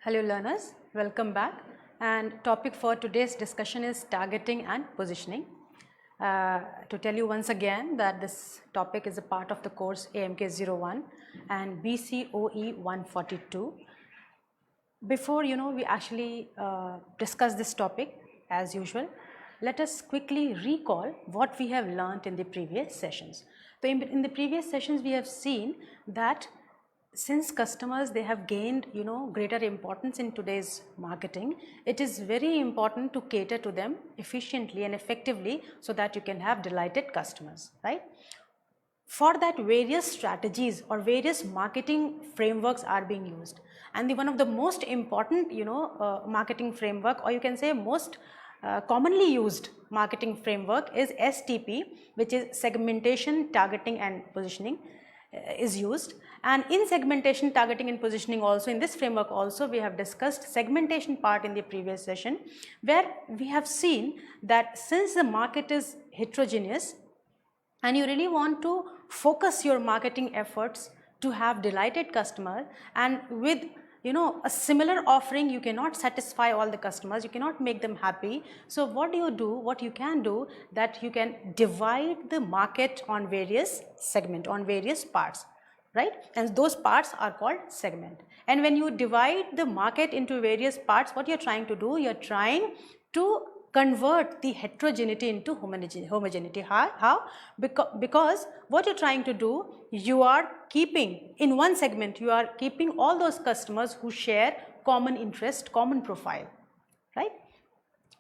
Hello learners, welcome back, and topic for today's discussion is targeting and positioning. To tell you once again that this topic is a part of the course AMK-01 and BCOE-142. Before we actually discuss this topic as usual, let us quickly recall what we have learned in the previous sessions. So in the previous sessions we have seen that since customers they have gained greater importance in today's marketing, it is very important to cater to them efficiently and effectively so that you can have delighted customers, right? For that, various strategies or various marketing frameworks are being used, and one of the most important marketing framework, or you can say most commonly used marketing framework, is STP, which is segmentation, targeting and positioning is used. And in segmentation, targeting and positioning also, in this framework also, we have discussed segmentation part in the previous session, where we have seen that since the market is heterogeneous and you really want to focus your marketing efforts to have delighted customer, and with a similar offering you cannot satisfy all the customers, you cannot make them happy. So what you can do, that you can divide the market on various segment, on various parts, right? And those parts are called segment. And when you divide the market into various parts, what you're trying to do, you're trying to convert the heterogeneity into homogeneity. How? Because what you're trying to do, you are keeping in one segment, you are keeping all those customers who share common interest, common profile, right?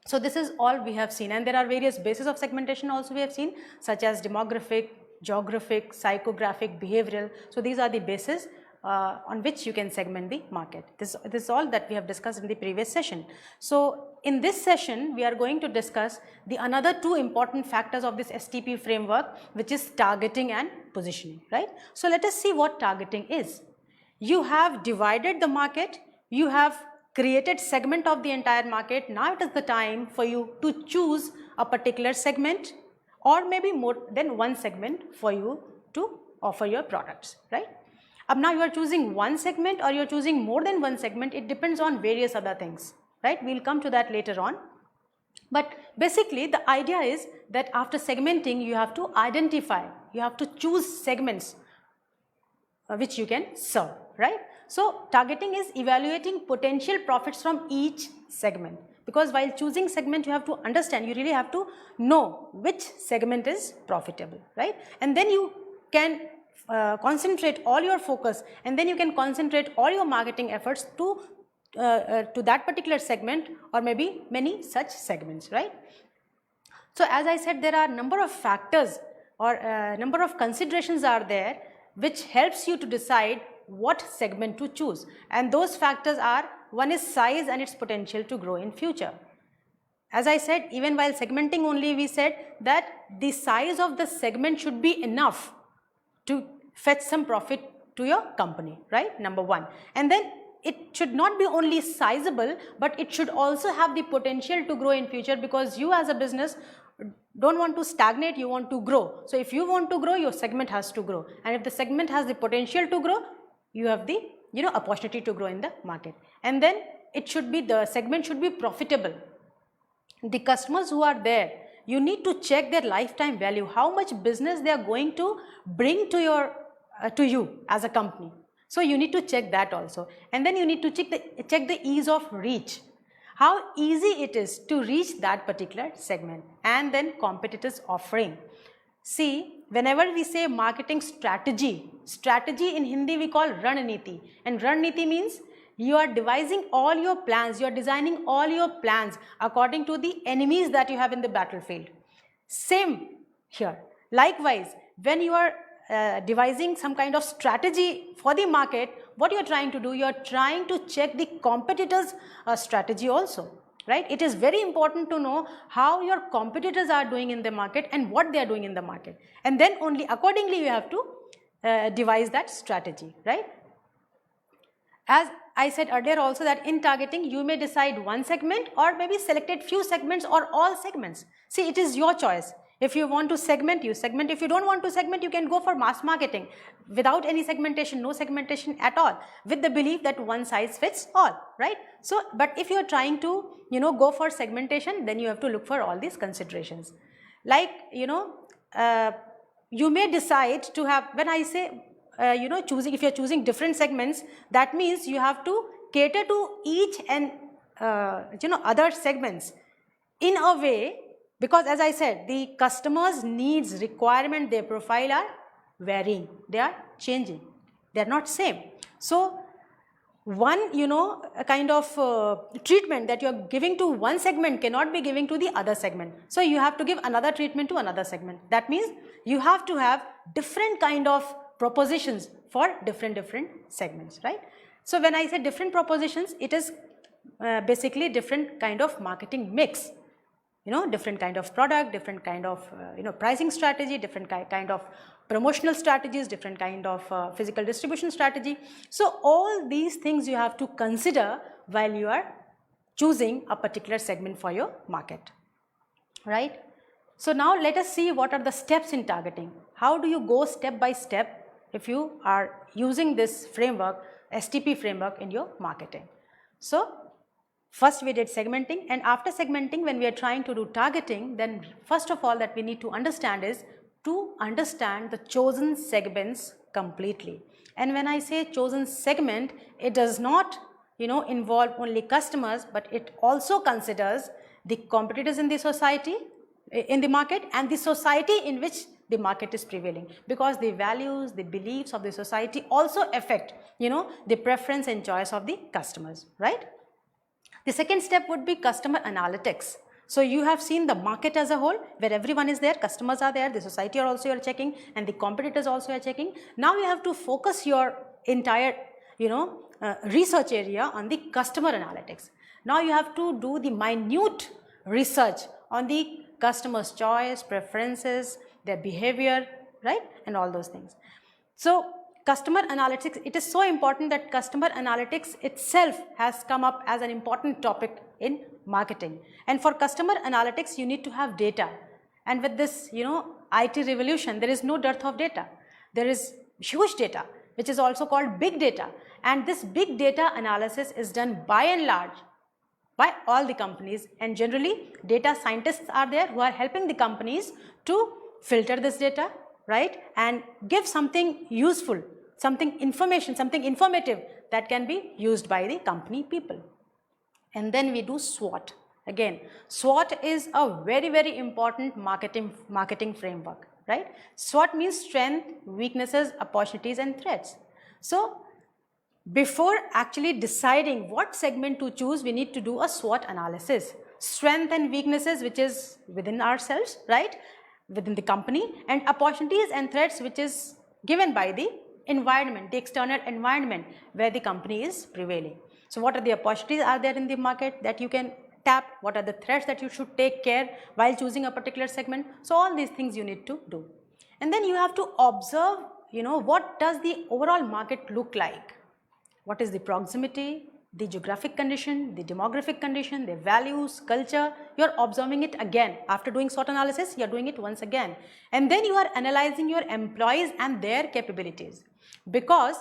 So this is all we have seen, and there are various bases of segmentation also we have seen, such as demographic, geographic, psychographic, behavioral. So these are the bases on which you can segment the market. This is all that we have discussed in the previous session. So in this session we are going to discuss the another two important factors of this STP framework, which is targeting and positioning, right? So let us see what targeting is. You have divided the market, you have created segment of the entire market. Now it is the time for you to choose a particular segment, or maybe more than one segment for you to offer your products, right? Now you are choosing one segment or you are choosing more than one segment, it depends on various other things, right? We will come to that later on. But basically the idea is that after segmenting you have to identify, you have to choose segments which you can serve, right? So targeting is evaluating potential profits from each segment, because while choosing segment you have to understand, you really have to know which segment is profitable, right? And then you can concentrate all your focus, and then you can concentrate all your marketing efforts to that particular segment, or maybe many such segments, right? So as I said, there are number of factors or number of considerations are there which helps you to decide what segment to choose, and those factors are, one is size and its potential to grow in future. As I said, even while segmenting only, we said that the size of the segment should be enough to fetch some profit to your company, right? Number one. And then it should not be only sizable, but it should also have the potential to grow in future, because you as a business don't want to stagnate, you want to grow. So if you want to grow, your segment has to grow, and if the segment has the potential to grow, you have the opportunity to grow in the market. And then it should be, the segment should be profitable. The customers who are there, you need to check their lifetime value, how much business they are going to bring to you as a company. So you need to check that also. And then you need to check the ease of reach, how easy it is to reach that particular segment, and then competitors' offering. See, whenever we say marketing strategy in Hindi we call Rananiti, and Rananiti means you are devising all your plans, you are designing all your plans according to the enemies that you have in the battlefield. Same here. Likewise, when you are devising some kind of strategy for the market, what you are trying to do, you are trying to check the competitors' strategy also, right? It is very important to know how your competitors are doing in the market and what they are doing in the market, and then only accordingly you have to devise that strategy, right? As I said earlier also, that in targeting you may decide one segment or maybe selected few segments or all segments. See, it is your choice. If you want to segment, you segment. If you don't want to segment, you can go for mass marketing without any segmentation, no segmentation at all, with the belief that one size fits all, right? So, but if you are trying to, go for segmentation, then you have to look for all these considerations. Like, you may decide to have, when I say, choosing, if you are choosing different segments, that means you have to cater to each and, other segments in a way, because as I said, the customer's needs, requirement, their profile are varying, they are changing, they are not same. So, one, a kind of treatment that you are giving to one segment cannot be giving to the other segment. So, you have to give another treatment to another segment. That means you have to have different kind of propositions for different segments, right? So, when I say different propositions, it is basically different kind of marketing mix. Different kind of product, different kind of, pricing strategy, different kind of promotional strategies, different kind of physical distribution strategy. So, all these things you have to consider while you are choosing a particular segment for your market, right? So, now let us see what are the steps in targeting. How do you go step by step if you are using this framework, STP framework in your marketing? So, first we did segmenting, and after segmenting, when we are trying to do targeting, then first of all that we need to understand is to understand the chosen segments completely. And when I say chosen segment, it does not involve only customers, but it also considers the competitors in the society, in the market, and the society in which the market is prevailing, because the values, the beliefs of the society also affect the preference and choice of the customers, right? The second step would be customer analytics. So, you have seen the market as a whole, where everyone is there, customers are there, the society are also you are checking, and the competitors also are checking. Now, you have to focus your entire research area on the customer analytics. Now, you have to do the minute research on the customer's choice, preferences, their behavior, right, and all those things. So, customer analytics, it is so important that customer analytics itself has come up as an important topic in marketing. And for customer analytics, you need to have data. And with this, IT revolution, there is no dearth of data. There is huge data, which is also called big data. And this big data analysis is done by and large by all the companies, and generally data scientists are there who are helping the companies to filter this data, right, and give something useful, something information, something informative that can be used by the company people. And then we do SWOT. Again, SWOT is a very, very important marketing framework, right? SWOT means strength, weaknesses, opportunities and threats. So, before actually deciding what segment to choose, we need to do a SWOT analysis. Strength and weaknesses, which is within ourselves, right, within the company, and opportunities and threats, which is given by the environment, the external environment where the company is prevailing. So, what are the opportunities are there in the market that you can tap? What are the threats that you should take care while choosing a particular segment? So, all these things you need to do. And then you have to observe, what does the overall market look like? What is the proximity, the geographic condition, the demographic condition, the values, culture? You are observing it again. After doing SWOT analysis, you are doing it once again. And then you are analyzing your employees and their capabilities. Because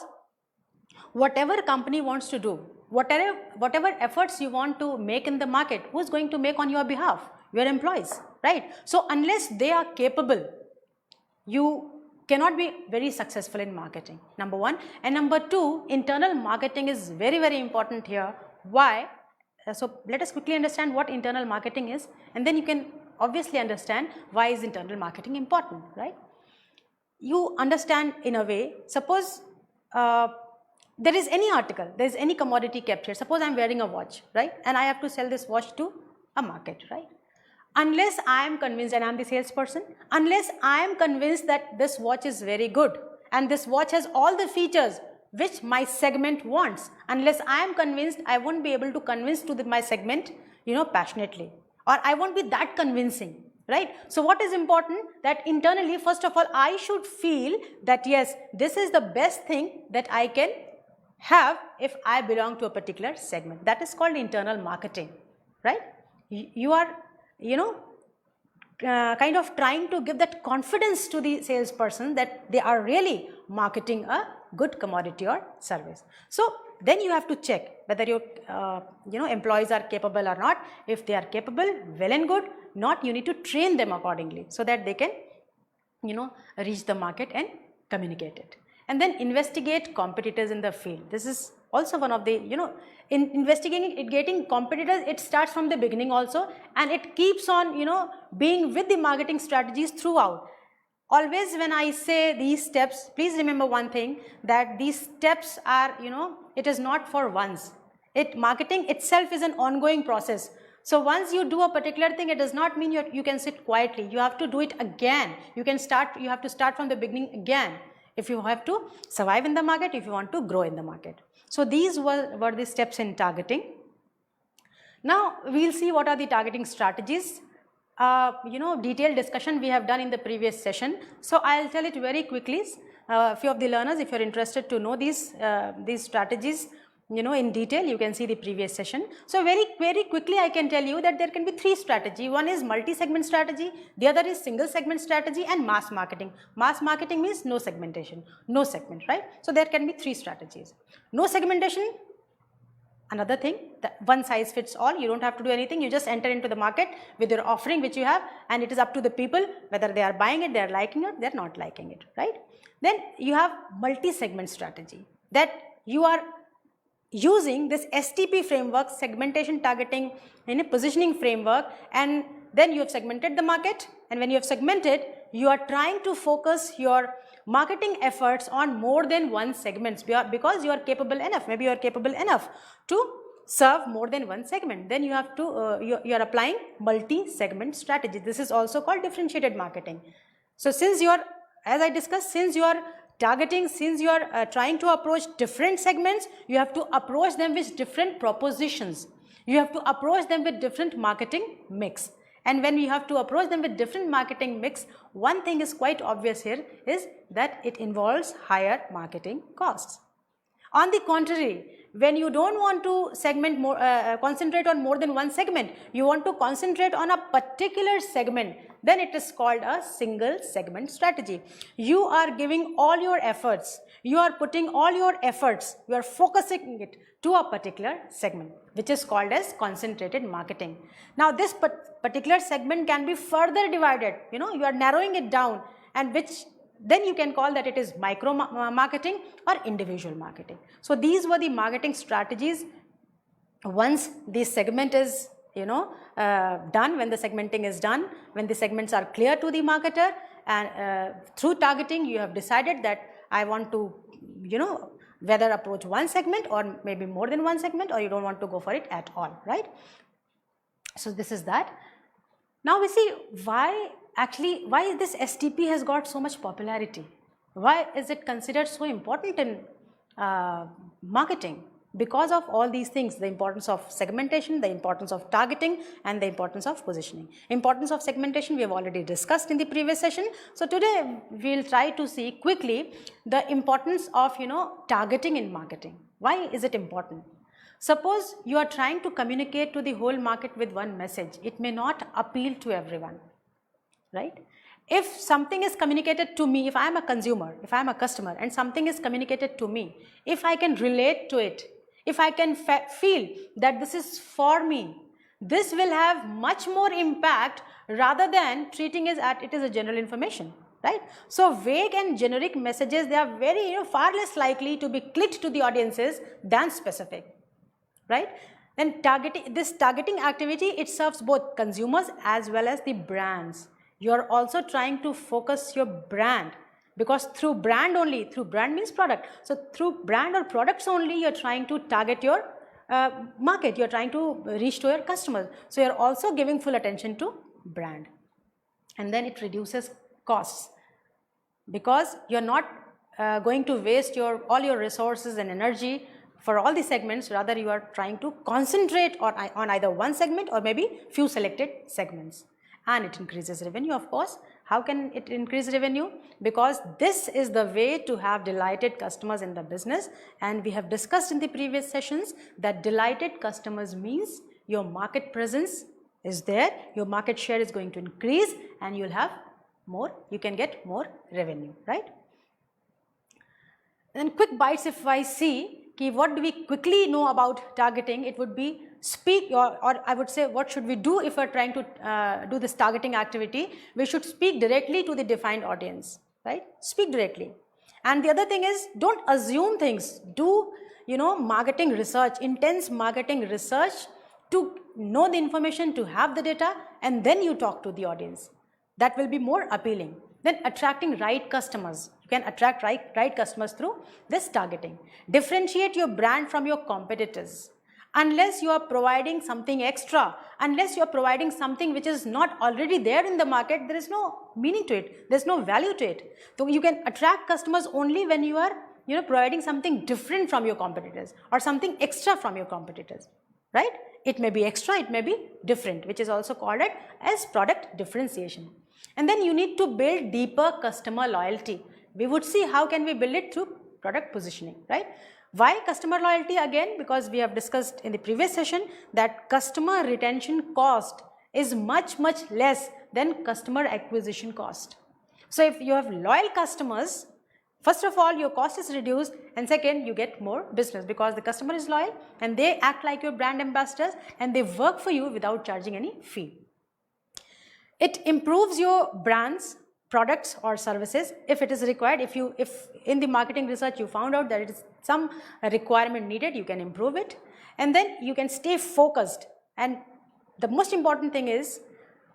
whatever company wants to do, whatever efforts you want to make in the market, who is going to make on your behalf? Your employees, right? So, unless they are capable, you cannot be very successful in marketing, number one. And number two, internal marketing is very, very important here. Why? So, let us quickly understand what internal marketing is, and then you can obviously understand why is internal marketing important, right? You understand in a way, suppose there is any article, there is any commodity kept here. Suppose I am wearing a watch, right, and I have to sell this watch to a market, right? Unless I am convinced, and I am the salesperson, unless I am convinced that this watch is very good and this watch has all the features which my segment wants, unless I am convinced, I won't be able to convince to my segment, passionately, or I won't be that convincing, right? So, what is important? That internally, first of all, I should feel that yes, this is the best thing that I can have if I belong to a particular segment. That is called internal marketing, right? You are kind of trying to give that confidence to the salesperson that they are really marketing a good commodity or service. So then you have to check whether your employees are capable or not. If they are capable, well and good. Not, you need to train them accordingly so that they can reach the market and communicate it. And then investigate competitors in the field. This is also one of the, in investigating competitors, it starts from the beginning also, and it keeps on, being with the marketing strategies throughout. Always when I say these steps, please remember one thing, that these steps are, it is not for once. Marketing itself is an ongoing process. So once you do a particular thing, it does not mean you can sit quietly. You have to do it again. You have to start from the beginning again if you have to survive in the market, if you want to grow in the market. So these were the steps in targeting. Now we'll see what are the targeting strategies. Detailed discussion we have done in the previous session. So I'll tell it very quickly. A few of the learners, if you're interested to know these strategies, in detail, you can see the previous session. So very quickly I can tell you that there can be three strategies. One is multi-segment strategy, the other is single segment strategy, and mass marketing. Mass marketing means no segmentation, no segment, right? So there can be three strategies. No segmentation, another thing, that one size fits all. You don't have to do anything. You just enter into the market with your offering which you have, and it is up to the people whether they are buying it, they are liking it, they are not liking it, right? Then you have multi-segment strategy, that you are using this STP framework, segmentation, targeting, in a positioning framework, and then you have segmented the market, and when you have segmented, you are trying to focus your marketing efforts on more than one segment because you are capable enough, maybe you are capable enough to serve more than one segment. Then you have to, you are applying multi-segment strategy. This is also called differentiated marketing. So since you are, as I discussed, since you are targeting, since you are trying to approach different segments, you have to approach them with different propositions. You have to approach them with different marketing mix. And when you have to approach them with different marketing mix, one thing is quite obvious here is that it involves higher marketing costs. On the contrary, when you don't want to segment more, concentrate on more than one segment, you want to concentrate on a particular segment, then it is called a single segment strategy. You are giving all your efforts, you are putting all your efforts, you are focusing it to a particular segment, which is called as concentrated marketing. Now this particular segment can be further divided, you are narrowing it down, and which then you can call that it is micro marketing or individual marketing. So these were the marketing strategies. Once the segment is done, when the segmenting is done, when the segments are clear to the marketer, and through targeting you have decided that I want to whether approach one segment or maybe more than one segment, or you don't want to go for it at all, right? So this is that. Now we see why this STP has got so much popularity. Why is it considered so important in marketing? Because of all these things, the importance of segmentation, the importance of targeting, and the importance of positioning. Importance of segmentation we have already discussed in the previous session. So today we will try to see quickly the importance of targeting in marketing. Why is it important? Suppose you are trying to communicate to the whole market with one message. It may not appeal to everyone, right? If something is communicated to me, if I am a consumer, if I am a customer and something is communicated to me, if I can relate to it, if I can feel that this is for me, this will have much more impact rather than treating it as it is a general information, right? So vague and generic messages, they are very far less likely to be clicked to the audiences than specific, right? Then this targeting activity, it serves both consumers as well as the brands. You are also trying to focus your brand, because through brand only, through brand means product. So through brand or products only, you are trying to target your market, you are trying to reach to your customers. So you are also giving full attention to brand. And then it reduces costs, because you are not going to waste all your resources and energy for all the segments. Rather you are trying to concentrate on either one segment or maybe few selected segments. And it increases revenue, of course. How can it increase revenue? Because this is the way to have delighted customers in the business, and we have discussed in the previous sessions that delighted customers means your market presence is there, your market share is going to increase and you'll have more, you can get more revenue, right? Then quick bites, if I see, what do we quickly know about targeting, it would be speak, or I would say what should we do if we are trying to do this targeting activity. We should speak directly to the defined audience, right? Speak directly. And the other thing is, don't assume things, do marketing research, intense marketing research to know the information, to have the data, and then you talk to the audience. That will be more appealing. Then attracting right customers. You can attract right customers through this targeting. Differentiate your brand from your competitors. Unless you are providing something extra, unless you are providing something which is not already there in the market, there is no meaning to it, there is no value to it. So you can attract customers only when you are providing something different from your competitors or something extra from your competitors, right? It may be extra, it may be different, which is also called as product differentiation. And then you need to build deeper customer loyalty. We would see how can we build it through product positioning, right? Why customer loyalty? Again, because we have discussed in the previous session that customer retention cost is much less than customer acquisition cost. So if you have loyal customers, first of all, your cost is reduced, and second, you get more business because the customer is loyal and they act like your brand ambassadors and they work for you without charging any fee. It improves your brands, products or services if it is required. If in the marketing research you found out that it is some requirement needed, you can improve it, and then you can stay focused. And the most important thing is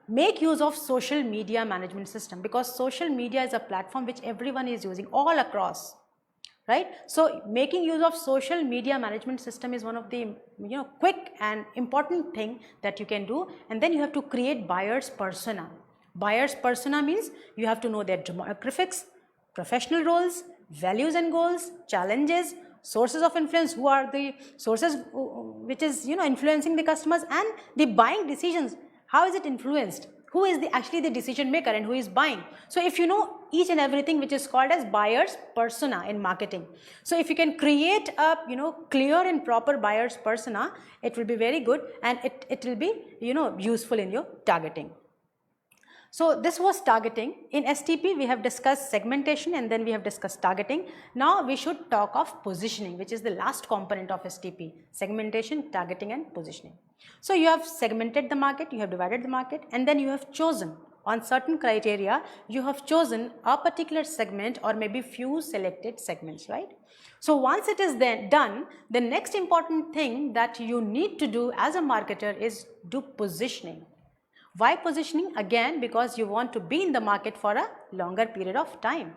make use of social media management system, because social media is a platform which everyone is using all across, right? So making use of social media management system is one of the quick and important thing that you can do. And then you have to create buyers persona. Buyers persona means you have to know their demographics, professional roles, values and goals, challenges, sources of influence, who are the sources which is influencing the customers, and the buying decisions, how is it influenced, who is actually the decision maker and who is buying. So if you know each and everything which is called as buyers persona in marketing, so if you can create a clear and proper buyers persona, it will be very good and it will be useful in your targeting. So this was targeting. In STP we have discussed segmentation and then we have discussed targeting. Now we should talk of positioning, which is the last component of STP: segmentation, targeting and positioning. So you have segmented the market, you have divided the market, and then you have chosen on certain criteria, you have chosen a particular segment or maybe few selected segments, right? So once it is then done, the next important thing that you need to do as a marketer is do positioning. Why positioning? Again, because you want to be in the market for a longer period of time.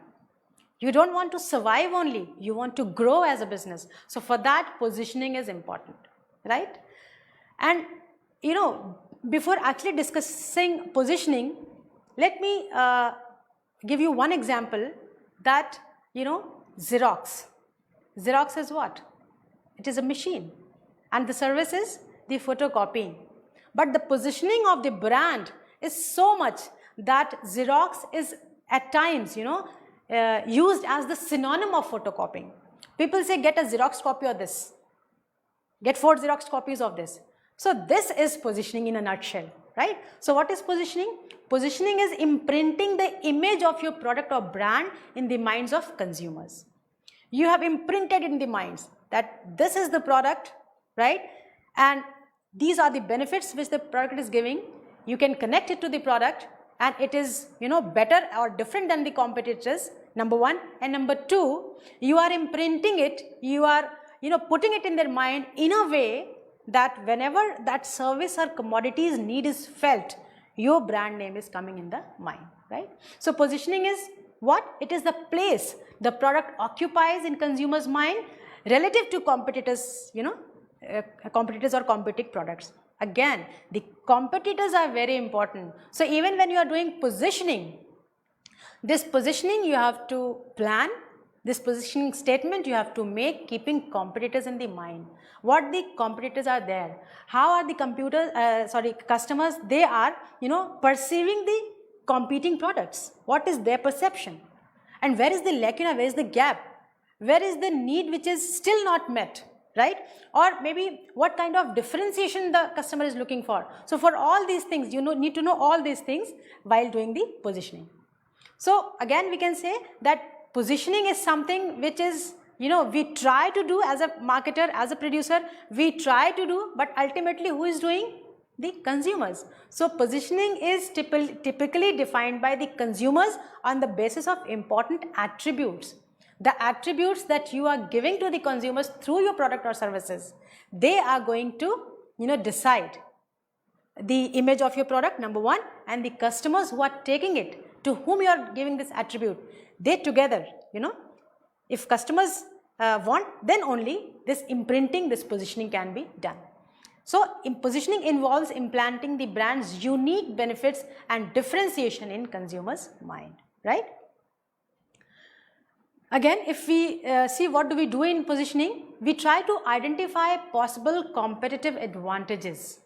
You don't want to survive only, you want to grow as a business. So for that, positioning is important, right? And before actually discussing positioning, let me give you one example that Xerox. Xerox is what? It is a machine and the service is the photocopying. But the positioning of the brand is so much that Xerox is at times used as the synonym of photocopying. People say get a Xerox copy of this, get 4 Xerox copies of this. So this is positioning in a nutshell, right? So what is positioning? Positioning is imprinting the image of your product or brand in the minds of consumers. You have imprinted in the minds that this is the product, right? And these are the benefits which the product is giving. You can connect it to the product and it is better or different than the competitors, number one. And number two, you are imprinting it, you are putting it in their mind in a way that whenever that service or commodities need is felt, your brand name is coming in the mind, right? So positioning is what? It is the place the product occupies in consumers' mind relative to competitors, competitors or competing products. Again, the competitors are very important. So even when you are doing positioning, this positioning you have to plan, this positioning statement you have to make keeping competitors in the mind. What the competitors are there, how are the customers, they are perceiving the competing products, what is their perception, and where is the lacuna, where is the gap, where is the need which is still not met. right? Or maybe what kind of differentiation the customer is looking for. So for all these things, you need to know all these things while doing the positioning. So again, we can say that positioning is something which is, we try to do as a marketer, as a producer, we try to do, but ultimately who is doing? The consumers. So positioning is typically defined by the consumers on the basis of important attributes. The attributes that you are giving to the consumers through your product or services, they are going to, decide the image of your product, number one, and the customers who are taking it, to whom you are giving this attribute, they together, if customers want, then only this imprinting, this positioning can be done. So positioning involves implanting the brand's unique benefits and differentiation in consumers' mind, right? Again, if we see what do we do in positioning, we try to identify possible competitive advantages,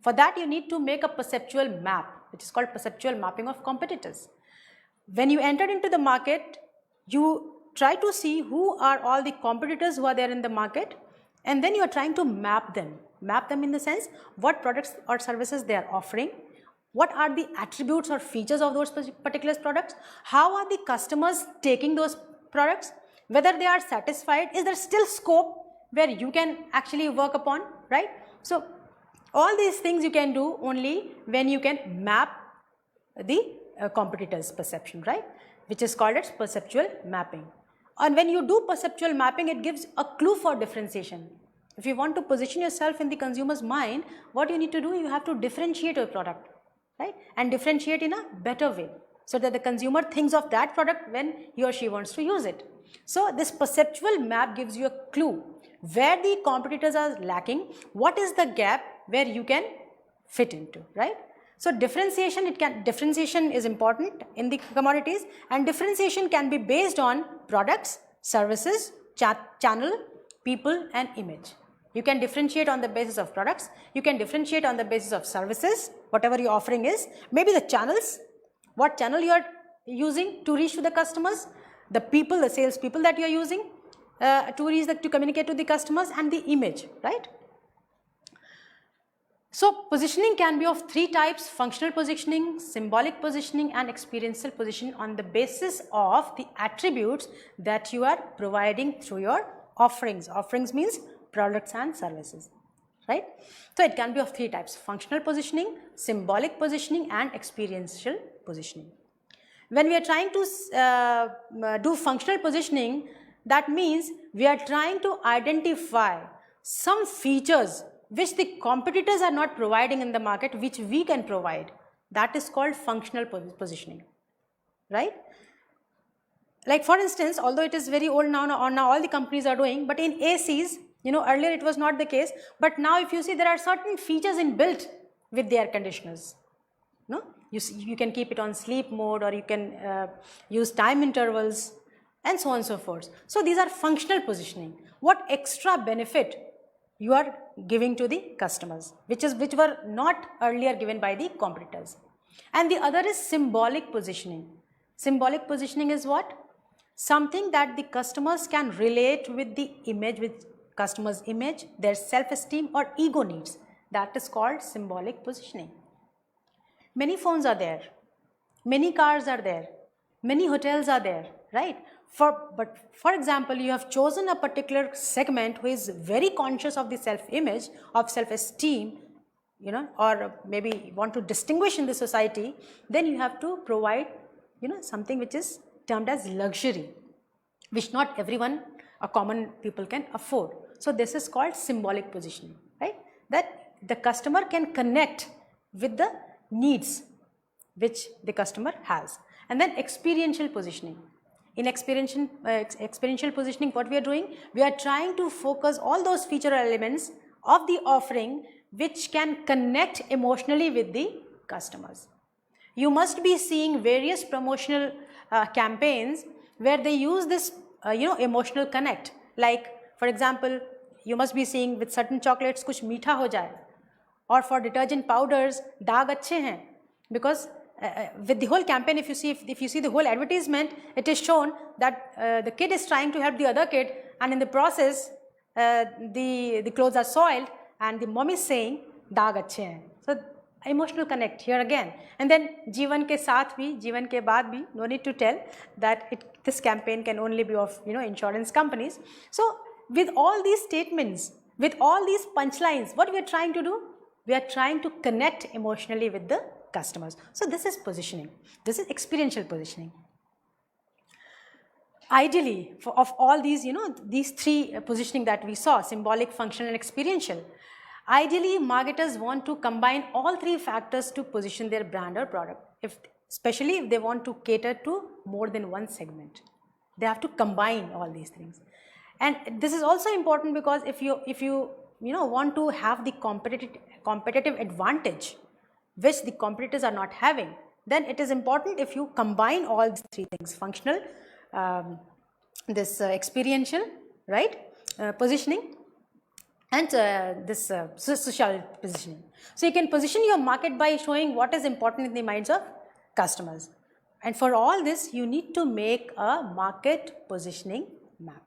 For that you need to make a perceptual map, which is called perceptual mapping of competitors. When you enter into the market, you try to see who are all the competitors who are there in the market, and then you are trying to map them. Map them in the sense what products or services they are offering, what are the attributes or features of those particular products, how are the customers taking those products, whether they are satisfied, is there still scope where you can actually work upon, right? So all these things you can do only when you can map the competitor's perception, right? Which is called as perceptual mapping. And when you do perceptual mapping, it gives a clue for differentiation. If you want to position yourself in the consumer's mind, what you need to do, you have to differentiate your product, right? And differentiate in a better way, so that the consumer thinks of that product when he or she wants to use it. So this perceptual map gives you a clue where the competitors are lacking, what is the gap where you can fit into, right? So differentiation is important in the commodities, and differentiation can be based on products, services, channel, people and image. You can differentiate on the basis of products, you can differentiate on the basis of services, whatever your offering is, maybe the channels, what channel you are using to reach to the customers, the people, the sales people that you are using to communicate to the customers, and the image, right? So positioning can be of three types: functional positioning, symbolic positioning and experiential positioning, on the basis of the attributes that you are providing through your offerings. Offerings means products and services, right? So it can be of three types: functional positioning, symbolic positioning and experiential positioning. When we are trying to do functional positioning, that means we are trying to identify some features which the competitors are not providing in the market, which we can provide. That is called functional positioning, right? Like for instance, although it is very old now all the companies are doing, but in ACs, earlier it was not the case, but now if you see, there are certain features inbuilt with the air conditioners. No, you can keep it on sleep mode, or you can use time intervals and so on and so forth. So these are functional positioning. What extra benefit you are giving to the customers, which were not earlier given by the competitors. And the other is symbolic positioning. Symbolic positioning is what? Something that the customers can relate with the image, with customers' image, their self-esteem or ego needs. That is called symbolic positioning. Many phones are there, many cars are there, many hotels are there, right? But for example, you have chosen a particular segment who is very conscious of the self-image, of self-esteem, or maybe want to distinguish in the society, then you have to provide, something which is termed as luxury, which not everyone or common people can afford. So this is called symbolic positioning, right? That the customer can connect with the needs which the customer has. And then experiential positioning. In experiential positioning, what we are doing, we are trying to focus all those feature elements of the offering which can connect emotionally with the customers. You must be seeing various promotional campaigns where they use this emotional connect. Like for example, you must be seeing with certain chocolates kuch meetha ho jaye, or for detergent powders daag achhe hain, because with the whole campaign, if you see the whole advertisement, it is shown that the kid is trying to help the other kid, and in the process the clothes are soiled and the mom is saying daag achhe hain. So emotional connect here again. And then जीवन के साथ भी, जीवन के बाद भी, no need to tell that this campaign can only be of insurance companies. So with all these statements, with all these punchlines, what we are trying to do? We are trying to connect emotionally with the customers. So this is positioning. This is experiential positioning. Ideally, of all these, these three positioning that we saw, symbolic, functional and experiential, ideally marketers want to combine all three factors to position their brand or product, especially if they want to cater to more than one segment. They have to combine all these things. And this is also important because if you want to have the competitive advantage which the competitors are not having, then it is important if you combine all these three things: functional, this experiential, right, positioning, and this social positioning. So you can position your market by showing what is important in the minds of customers. And for all this, you need to make a market positioning map.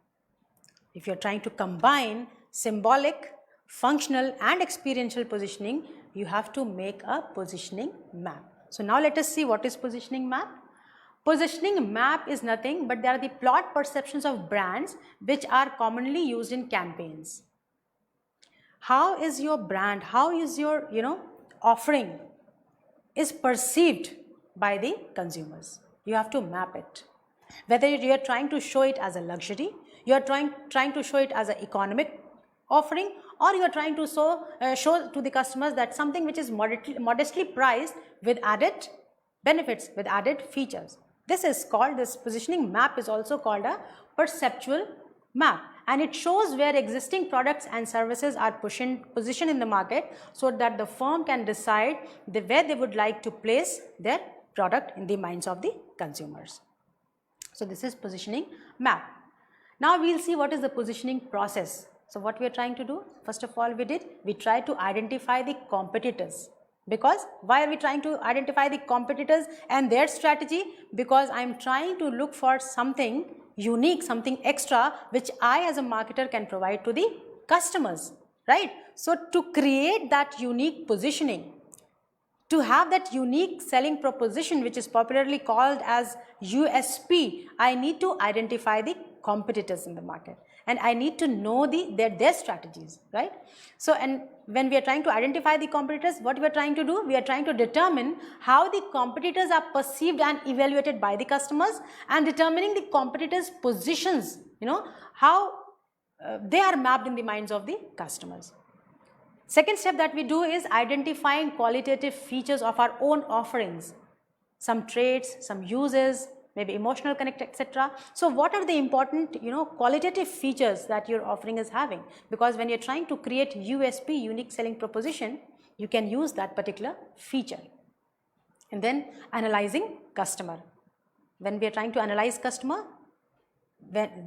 If you're trying to combine symbolic, functional and experiential positioning, you have to make a positioning map. So now let us see what is positioning map. Positioning map is nothing but they are the plot perceptions of brands which are commonly used in campaigns. How is your brand, how is your offering is perceived by the consumers? You have to map it. Whether you are trying to show it as a luxury, you are trying to show it as an economic offering, or you are trying to show to the customers that something which is modestly priced with added benefits, with added features. This positioning map is also called a perceptual map, and it shows where existing products and services are positioned in the market so that the firm can decide where they would like to place their product in the minds of the consumers. So this is positioning map. Now we will see what is the positioning process. So what we are trying to do, first of all we try to identify the competitors. Because why are we trying to identify the competitors and their strategy? Because I am trying to look for something unique, something extra which I as a marketer can provide to the customers, right? So to create that unique positioning, to have that unique selling proposition which is popularly called as USP, I need to identify the competitors in the market and I need to know their strategies, right? So, and when we are trying to identify the competitors, what we are trying to do? We are trying to determine how the competitors are perceived and evaluated by the customers, and determining the competitors' positions, how they are mapped in the minds of the customers. Second step that we do is identifying qualitative features of our own offerings, some traits, some uses, maybe emotional connect, etc. So what are the important qualitative features that your offering is having? Because when you're trying to create USP, unique selling proposition, you can use that particular feature. And then analyzing customer. When we are trying to analyze customer,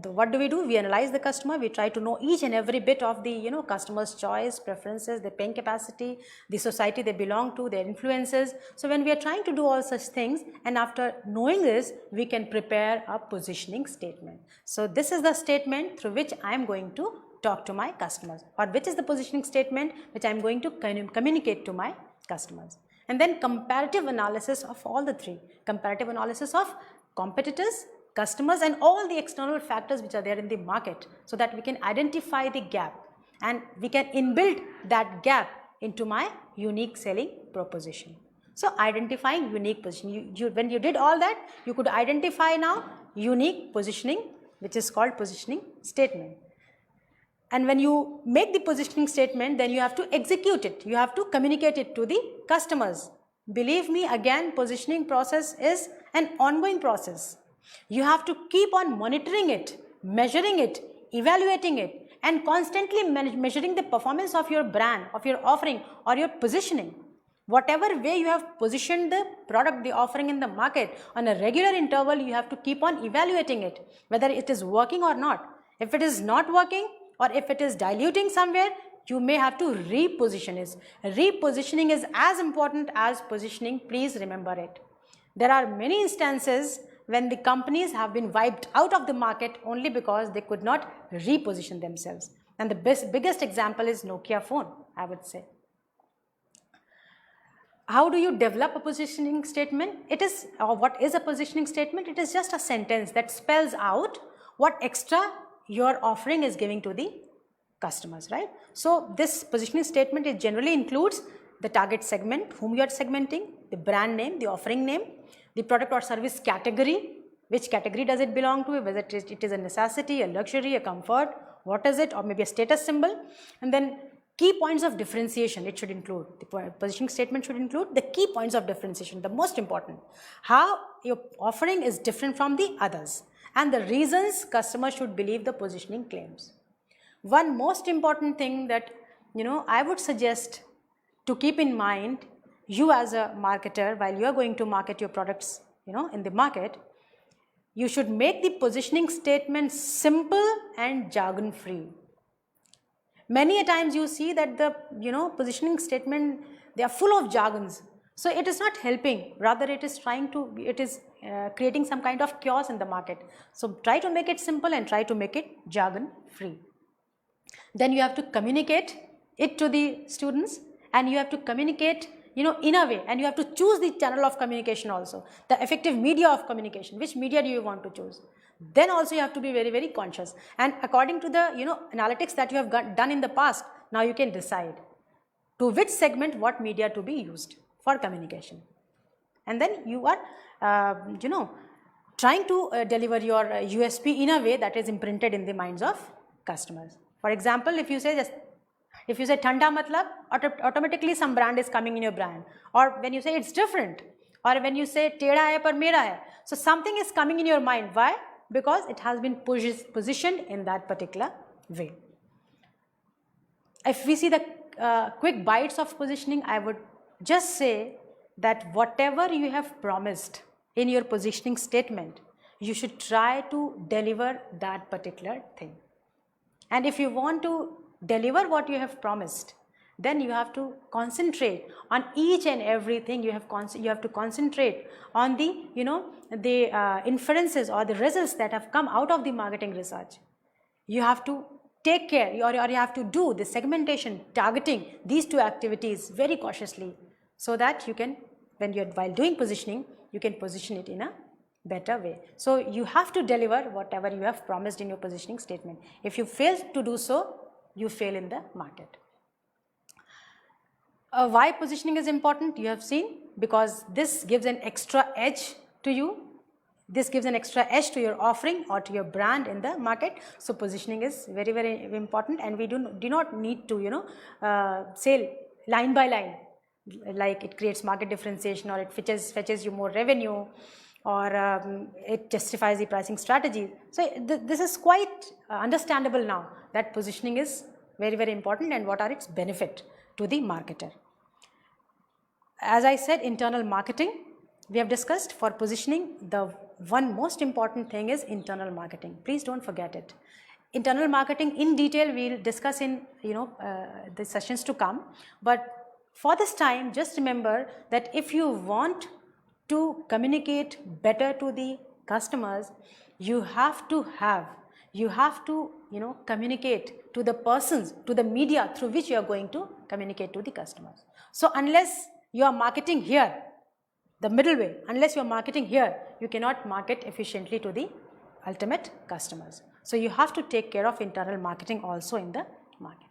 what do? We analyze the customer. We try to know each and every bit of the customer's choice, preferences, their paying capacity, the society they belong to, their influences. So when we are trying to do all such things, and after knowing this, we can prepare a positioning statement. So this is the statement through which I am going to talk to my customers, or which is the positioning statement which I am going to communicate to my customers. And then comparative analysis of all the three: comparative analysis of competitors, customers, and all the external factors which are there in the market, so that we can identify the gap and we can inbuild that gap into my unique selling proposition. So identifying unique positioning, when you did all that, you could identify now unique positioning, which is called positioning statement. And when you make the positioning statement, then you have to execute it, you have to communicate it to the customers. Believe me, again, positioning process is an ongoing process. You have to keep on monitoring it, measuring it, evaluating it, and constantly measuring the performance of your brand, of your offering, or your positioning. Whatever way you have positioned the product, the offering in the market, on a regular interval, you have to keep on evaluating it, whether it is working or not. If it is not working, or if it is diluting somewhere, you may have to reposition it. Repositioning is as important as positioning. Please remember it. There are many instances when the companies have been wiped out of the market only because they could not reposition themselves. And the biggest example is Nokia phone, I would say. How do you develop a positioning statement? It is, or what is a positioning statement? It is just a sentence that spells out what extra your offering is giving to the customers, right? So this positioning statement, it generally includes the target segment, whom you are segmenting, the brand name, the offering name, the product or service category, which category does it belong to, whether it is a necessity, a luxury, a comfort, what is it, or maybe a status symbol, and then key points of differentiation it should include. The positioning statement should include the key points of differentiation, the most important, how your offering is different from the others, and the reasons customers should believe the positioning claims. One most important thing that I would suggest to keep in mind, you as a marketer, while you are going to market your products in the market, you should make the positioning statement simple and jargon free. Many a times you see that the positioning statement, they are full of jargons, so it is not helping, rather it is creating some kind of chaos in the market. So try to make it simple and try to make it jargon free. Then you have to communicate it to the students, and you have to communicate in a way, and you have to choose the channel of communication also, the effective media of communication. Which media do you want to choose? Then also you have to be very, very conscious, and according to the analytics that you have done in the past, now you can decide to which segment what media to be used for communication. And then you are trying to deliver your USP in a way that is imprinted in the minds of customers. For example, if you say Thanda matlab, automatically some brand is coming in your brand, or when you say it's different, or when you say Teda hai par mera hai, so something is coming in your mind. Why? Because it has been positioned in that particular way. If we see the quick bites of positioning, I would just say that whatever you have promised in your positioning statement, you should try to deliver that particular thing. And if you want to deliver what you have promised, then you have to concentrate on each and everything. You have to concentrate on the inferences or the results that have come out of the marketing research. You have to take care, or you have to do the segmentation, targeting, these two activities very cautiously, so that you can, while doing positioning, you can position it in a better way. So you have to deliver whatever you have promised in your positioning statement. If you fail to do so, you fail in the market. Why positioning is important, you have seen, because this gives an extra edge to you. This gives an extra edge to your offering or to your brand in the market. So positioning is very, very important, and we do not need to say line by line, like it creates market differentiation, or it fetches you more revenue, or it justifies the pricing strategy. So this is quite understandable now, that positioning is very, very important, and what are its benefit to the marketer. As I said, internal marketing we have discussed. For positioning, the one most important thing is internal marketing. Please don't forget it. Internal marketing in detail we will discuss in the sessions to come, but for this time just remember that if you want to communicate better to the customers, you have to communicate to the persons, to the media through which you are going to communicate to the customers. So unless you are marketing here, the middle way, unless you are marketing here, you cannot market efficiently to the ultimate customers. So you have to take care of internal marketing also in the market.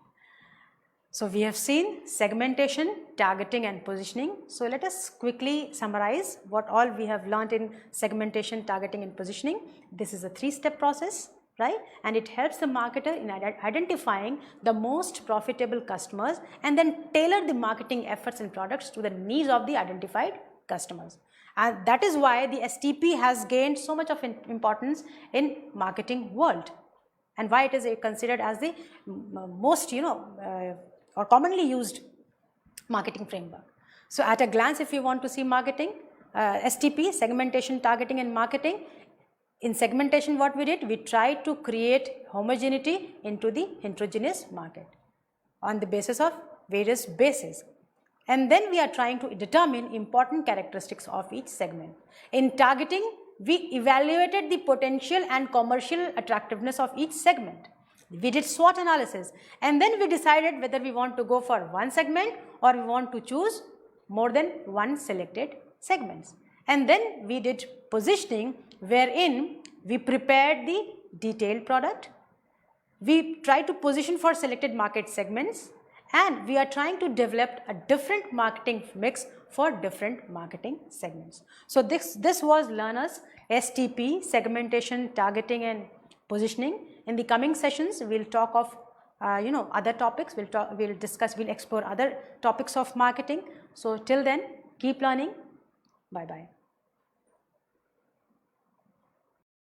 So we have seen segmentation, targeting and positioning. So let us quickly summarize what all we have learned in segmentation, targeting and positioning. This is a 3-step process, right? And it helps the marketer in identifying the most profitable customers and then tailor the marketing efforts and products to the needs of the identified customers. And that is why the STP has gained so much of importance in marketing world, and why it is considered as the most or commonly used marketing framework. So at a glance, if you want to see marketing, STP, segmentation, targeting and marketing. In segmentation, what we did, we tried to create homogeneity into the heterogeneous market on the basis of various bases. And then we are trying to determine important characteristics of each segment. In targeting, we evaluated the potential and commercial attractiveness of each segment. We did SWOT analysis, and then we decided whether we want to go for one segment or we want to choose more than one selected segments. And then we did positioning, wherein we prepared the detailed product. We try to position for selected market segments, and we are trying to develop a different marketing mix for different marketing segments. So this was learners STP, segmentation, targeting and positioning. In the coming sessions, we'll talk of other topics. We'll explore other topics of marketing. So till then, keep learning. Bye bye.